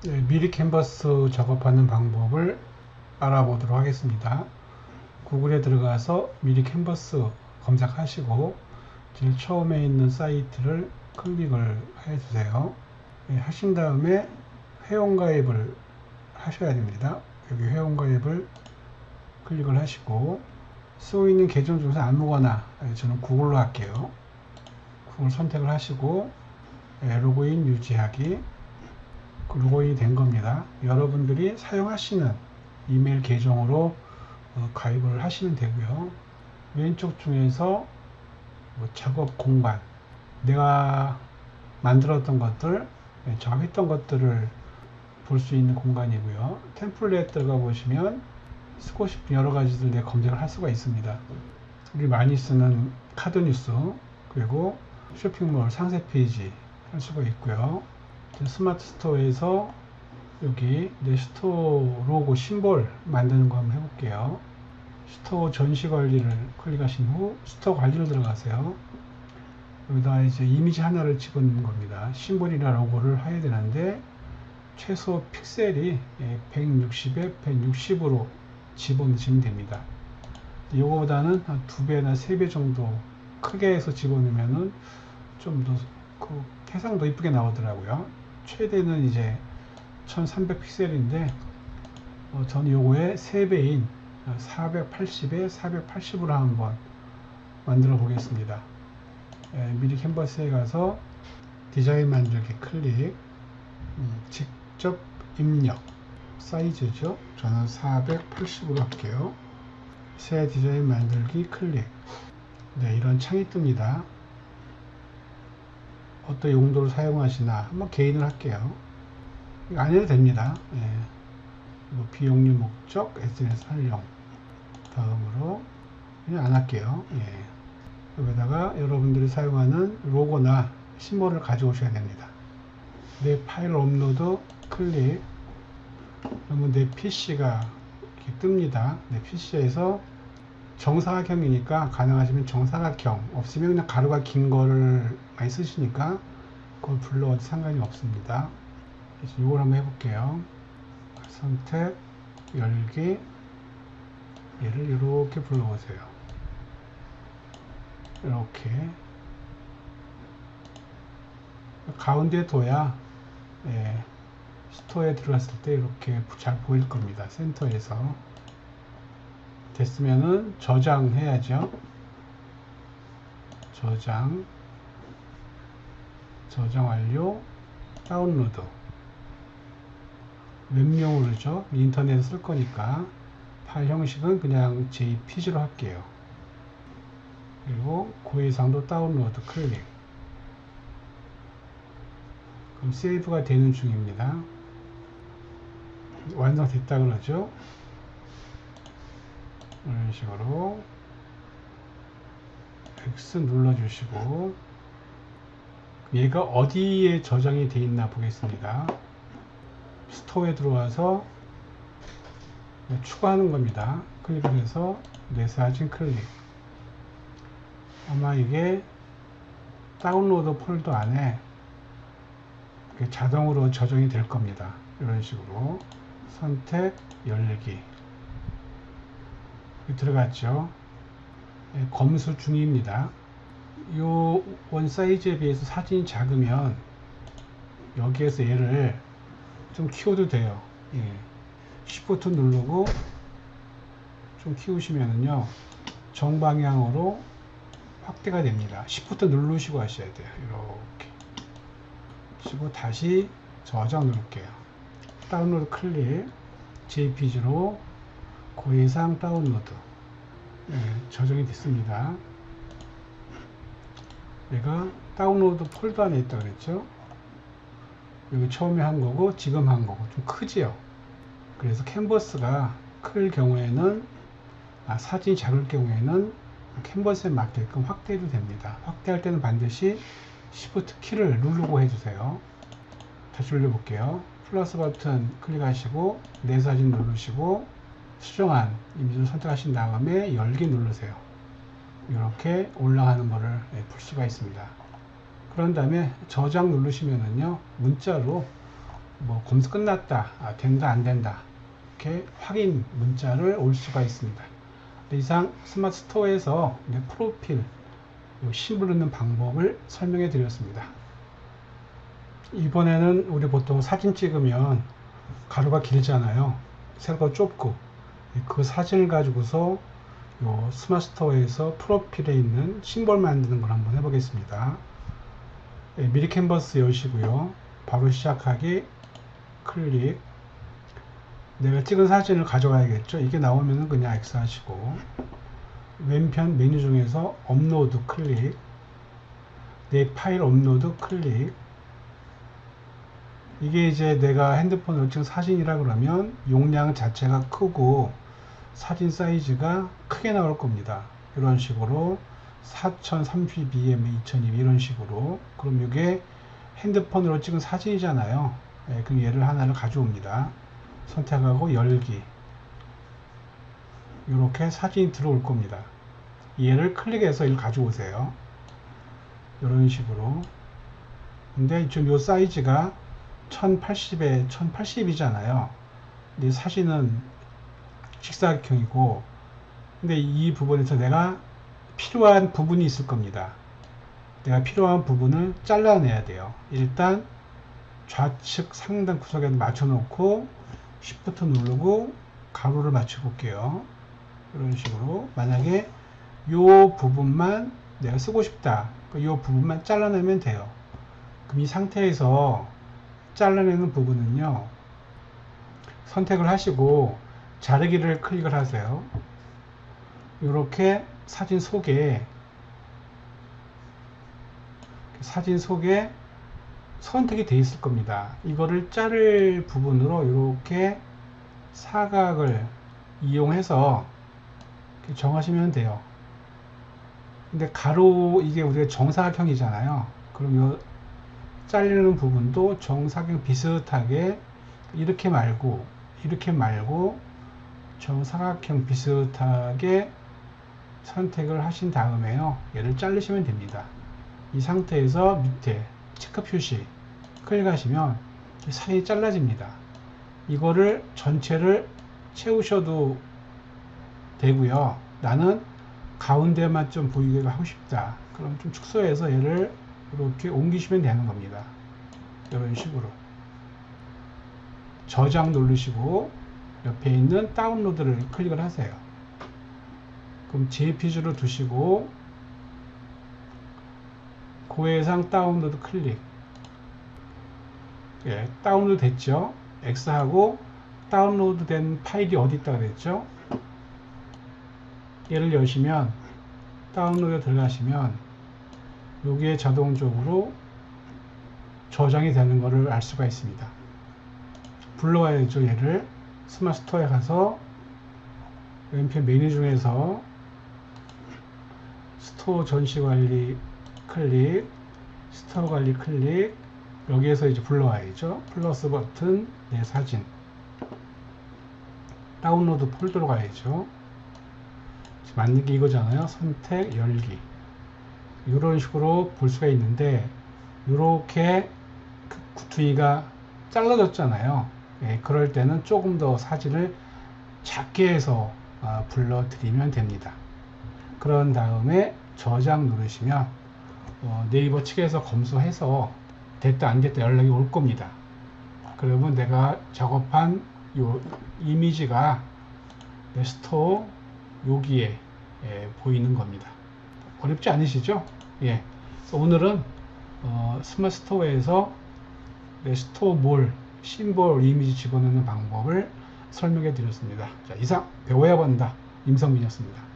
네, 미리 캔버스 작업하는 방법을 알아보도록 하겠습니다. 구글에 들어가서 미리 캔버스 검색하시고 제일 처음에 있는 사이트를 클릭을 해주세요. 네, 하신 다음에 회원가입을 하셔야 됩니다. 여기 회원가입을 클릭을 하시고 쓰고 있는 계정 중에서 아무거나, 저는 구글로 할게요. 구글 선택을 하시고 로그인 유지하기, 로그인이 된 겁니다. 여러분들이 사용하시는 이메일 계정으로 가입을 하시면 되고요. 왼쪽 중에서 작업 공간, 내가 만들었던 것들, 작업했던 것들을 볼 수 있는 공간이고요. 템플릿 들어가 보시면 쓰고 싶은 여러 가지들 내가 검색을 할 수가 있습니다. 우리 많이 쓰는 카드 뉴스, 그리고 쇼핑몰 상세 페이지 할 수가 있고요. 스마트 스토어에서 여기 내 스토어 로고 심볼 만드는 거 한번 해볼게요. 스토어 전시 관리를 클릭하신 후 스토어 관리로 들어가세요. 여기다 이제 이미지 하나를 집어넣는 겁니다. 심볼이나 로고를 해야 되는데 최소 픽셀이 160에 160으로 집어넣으시면 됩니다. 이거보다는 한 2배나 3배 정도 크게 해서 집어넣으면은 좀 더 해상도 이쁘게 나오더라고요. 최대는 이제 1300 픽셀인데 저는 요거의 3배인 480에 480으로 한번 만들어 보겠습니다. 미리 캔버스에 가서 디자인 만들기 클릭, 직접 입력, 사이즈죠. 저는 480으로 할게요. 새 디자인 만들기 클릭. 네, 이런 창이 뜹니다. 어떤 용도로 사용하시나 한번 개인을 할게요. 이거 안 해도 됩니다. 비용류 목적, SNS 활용. 다음으로 그냥 안 할게요. 여기다가 여러분들이 사용하는 로고나 심볼을 가져오셔야 됩니다. 내 파일 업로드 클릭. 그러면 내 PC가 이렇게 뜹니다. 내 PC에서 정사각형이니까 가능하시면 정사각형, 없으면 그냥 가루가 긴 거를 많이 쓰시니까 그걸 불러도 상관이 없습니다. 그래서 이걸 한번 해볼게요. 선택, 열기, 얘를 이렇게 불러보세요. 이렇게 가운데 둬야 스토어에 들어갔을 때 이렇게 잘 보일 겁니다. 센터에서. 됐으면은 저장해야죠. 저장 완료, 다운로드. 웹용으로죠. 인터넷에 쓸 거니까 파일 형식은 그냥 JPG로 할게요. 그리고 고해상도 다운로드 클릭. 그럼 세이브가 되는 중입니다. 완성됐다 그러죠. 이런 식으로 X 눌러주시고, 얘가 어디에 저장이 되어 있나 보겠습니다. 스토어에 들어와서 추가하는 겁니다. 클릭을 해서 내 사진 클릭. 아마 이게 다운로드 폴더 안에 자동으로 저장이 될 겁니다. 이런 식으로 선택, 열기. 들어갔죠. 검수 중입니다. 요 원 사이즈에 비해서 사진이 작으면 여기에서 얘를 좀 키워도 돼요. Shift 누르고 좀 키우시면은요, 정방향으로 확대가 됩니다. Shift 누르시고 하셔야 돼요. 이렇게 그리고 다시 저장 누를게요. 다운로드 클릭, JPG로 고해상 다운로드. 저장이 됐습니다. 얘가 다운로드 폴더 안에 있다 그랬죠. 여기 처음에 한 거고 지금 한 거고 좀 크지요. 그래서 캔버스가 클 경우에는, 사진이 작을 경우에는 캔버스에 맞게끔 확대해도 됩니다. 확대할 때는 반드시 Shift 키를 누르고 해주세요. 다시 눌러볼게요. 플러스 버튼 클릭하시고 내 사진 누르시고 수정한 이미지를 선택하신 다음에 열기 누르세요. 이렇게 올라가는 거를 볼 수가 있습니다. 그런 다음에 저장 누르시면은요, 문자로 뭐 검수 끝났다, 된다 안 된다 이렇게 확인 문자를 올 수가 있습니다. 이상 스마트 스토어에서 내 프로필 심을 넣는 방법을 설명해 드렸습니다. 이번에는 우리 보통 사진 찍으면 가로가 길잖아요. 세로가 좁고, 그 사진을 가지고서 요 스마트 스토어에서 프로필에 있는 심볼 만드는 걸 한번 해보겠습니다. 미리 캔버스 여시고요. 바로 시작하기 클릭. 내가 찍은 사진을 가져가야겠죠. 이게 나오면 그냥 X 하시고, 왼편 메뉴 중에서 업로드 클릭, 내 파일 업로드 클릭. 이게 이제 내가 핸드폰으로 찍은 사진이라 그러면 용량 자체가 크고 사진 사이즈가 크게 나올 겁니다. 이런 식으로 4030bm, 2000mm 이런 식으로. 그럼 이게 핸드폰으로 찍은 사진이잖아요. 그럼 얘를 하나를 가져옵니다. 선택하고 열기. 이렇게 사진이 들어올 겁니다. 얘를 클릭해서 이걸 가져오세요. 이런 식으로. 근데 지금 요 사이즈가 1080에 1080이잖아요. 근데 사진은 직사각형이고, 근데 이 부분에서 내가 필요한 부분이 있을 겁니다. 내가 필요한 부분을 잘라내야 돼요. 일단 좌측 상단 구석에 맞춰 놓고 Shift 누르고 가로를 맞춰 볼게요. 이런 식으로. 만약에 이 부분만 내가 쓰고 싶다, 이 부분만 잘라내면 돼요. 그럼 이 상태에서 잘라내는 부분은요, 선택을 하시고 자르기를 클릭을 하세요. 이렇게 사진 속에 선택이 되어 있을 겁니다. 이거를 자를 부분으로 이렇게 사각을 이용해서 이렇게 정하시면 돼요. 근데 가로, 이게 우리가 정사각형이잖아요. 그럼 요 자르는 부분도 정사각형 비슷하게 이렇게 말고 정사각형 비슷하게 선택을 하신 다음에요, 얘를 자르시면 됩니다. 이 상태에서 밑에 체크 표시 클릭하시면 사진이 잘라집니다. 이거를 전체를 채우셔도 되고요. 나는 가운데만 좀 보이게 하고 싶다, 그럼 좀 축소해서 얘를 이렇게 옮기시면 되는 겁니다. 이런 식으로. 저장 누르시고 옆에 있는 다운로드를 클릭을 하세요. 그럼 JPG로 두시고 고해상 다운로드 클릭. 예, 다운로드 됐죠? X하고 다운로드 된 파일이 어디 있다 그랬죠? 얘를 여시면, 다운로드 들어가시면 여기에 자동적으로 저장이 되는 것을 알 수가 있습니다. 불러와야죠. 얘를 스마트 스토어에 가서 왼편 메뉴 중에서 스토어 전시 관리 클릭, 스토어 관리 클릭, 여기에서 이제 불러와야죠. 플러스 버튼, 내 사진, 다운로드 폴더로 가야죠. 만든 게 이거잖아요. 선택, 열기. 이런 식으로 볼 수가 있는데, 이렇게 구투이가 잘라졌잖아요. 예, 그럴 때는 조금 더 사진을 작게 해서 불러드리면 됩니다. 그런 다음에 저장 누르시면 네이버 측에서 검수해서 됐다 안 됐다 연락이 올 겁니다. 그러면 내가 작업한 요 이미지가 내 스토어 여기에 보이는 겁니다. 어렵지 않으시죠? 예. 오늘은 스마트 스토어에서 내 스토어 몰, 심볼, 이미지 집어넣는 방법을 설명해 드렸습니다. 자, 이상 배워야 본다 임성민이었습니다.